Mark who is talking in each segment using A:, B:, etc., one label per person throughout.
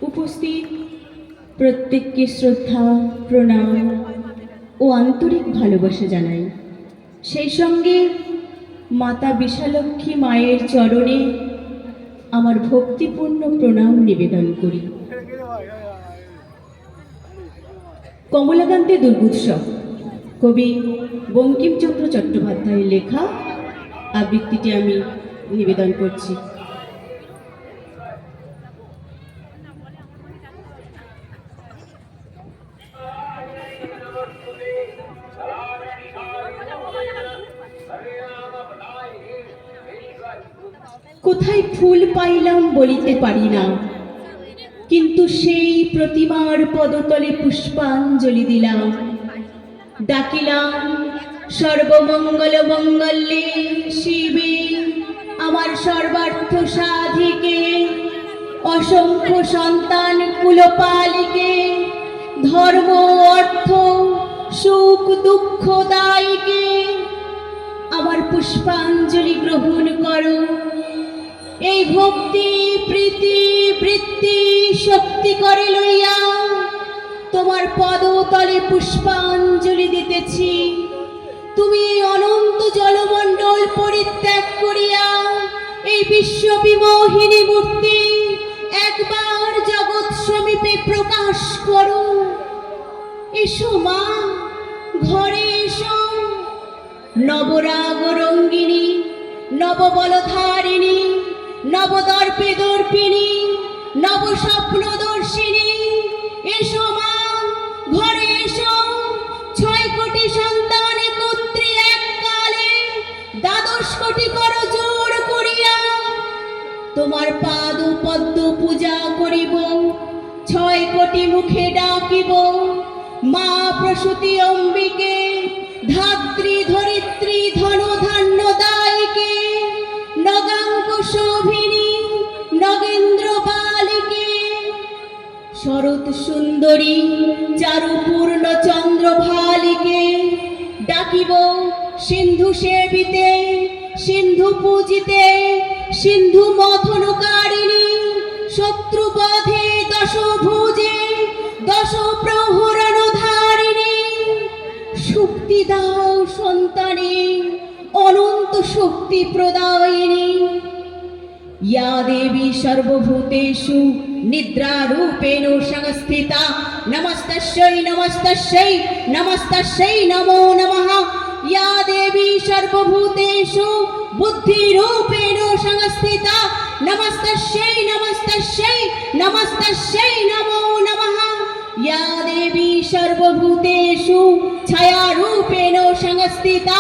A: উপস্থিত প্রত্যেককে শ্রদ্ধা, প্রণাম ও আন্তরিক ভালোবাসা জানাই। সেই সঙ্গে মাতা বিশালক্ষী মায়ের চরণে আমার ভক্তিপূর্ণ প্রণাম নিবেদন করি। কমলাকান্তি দুর্গোৎসব কবি বঙ্কিমচন্দ্র চট্টোপাধ্যায়ের লেখা আবৃত্তিটি আমি নিবেদন করছি। কোথায় ফুল পাইলাম বলিতে পারি না, কিন্তু সেই প্রতিমার পদতলে পুষ্পাঞ্জলি দিলাম। ডাকিলাম সর্বমঙ্গল মঙ্গলে শিবে আমার সর্বার্থ সাধিকে, অসংখ্য সন্তান কুলপালিকে, ধর্ম অর্থ সুখ দুঃখ দায়ীকে আমার পুষ্পাঞ্জলি গ্রহণ করো। এই ভক্তি প্রীতি বৃত্তি শক্তি করে লইয়া তোমার পদতলে পুষ্পাঞ্জলি দিতেছি। তুমি এই অনন্ত জলমণ্ডল পরিত্যাগ করিয়া এই বিশ্ব বিমোহিনী মূর্তি একবার জগৎ সমীপে প্রকাশ করো। এসো মা, ঘরে এসো। নবরাগ রঙ্গিনী, নববলধারিণী, নবদর্পে দর্পিণী, নব স্বপ্নদর্শিনী, এসো মা, ঘরে এসো। 6 কোটি সন্তান একত্রে এককালে 12 কোটি করো জোর করিয়া তোমার পাদ পদ্ম পূজা করিব। 6 কোটি মুখে ডাকিব মা প্রসূতি অম্বিকে, ধাত্রী ধরিত্রী ধন ধান্য দায়িকে, নগাঙ্ক শোভিনী নগেন্দ্র বালিকে, শরৎ সুন্দরী চারুপূর্ণ চন্দ্রভালিকে। ডাকিব সিন্ধু সেবিতে, সিন্ধু পূজিতে, সিন্ধু মথনকারিণী, শত্রুবধে দশভুজে, 10 প্রহরণ ধারিণী। শক্তি দাও সন্তানে, অনন্ত শক্তি প্রদায়িনী। या देवी सर्वभूतेषु निद्रारूपेण संस्थिता, नमस्तस्यै नमस्तस्यै नमस्तस्यै नमो नमः। या देवी सर्वभूतेषु बुद्धिरूपेण संस्थिता, नमस्तस्यै नमस्तस्यै नमस्तस्यै नमो नमः। या देवी सर्वभूतेषु छायारूपेण संस्थिता,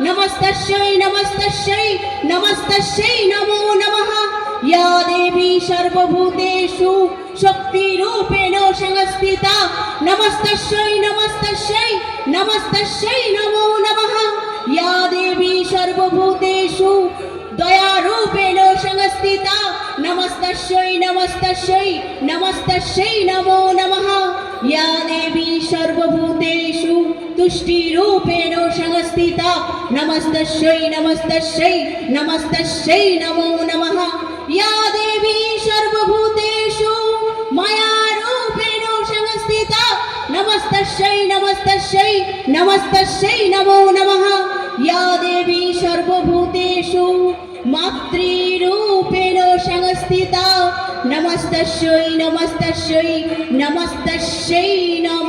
A: नमस्तस्यै नमस्तस्यै नमस्तस्यै नमो नमः। या देवी सर्वभूतेषु शक्तिरूपेण संस्थिता, नमस्तस्यै नमस्तस्यै नमस्तस्यै नमो नमः। या देवी सर्वभूतेषु दयारूपेण संस्थिता, नमस्तस्यै नमस्तस्यै नमस्तस्यै नमो नमः। या देवी सर्वभूतेषु तुष्टिरूपेण संस्थिता, नमस्तस्यै नमस्तस्यै नमस्तस्यै नमो नमः। या देवी सर्वभूतेषु मायारूपेण संस्थिता, नमस्तस्यै नमस्तस्यै नमस्तस्यै नमो नमः। या देवी सर्वभूतेषु मातृरूपेण संस्थिता, नमस्तस्यै नमस्तस्यै नमस्तस्यै नमो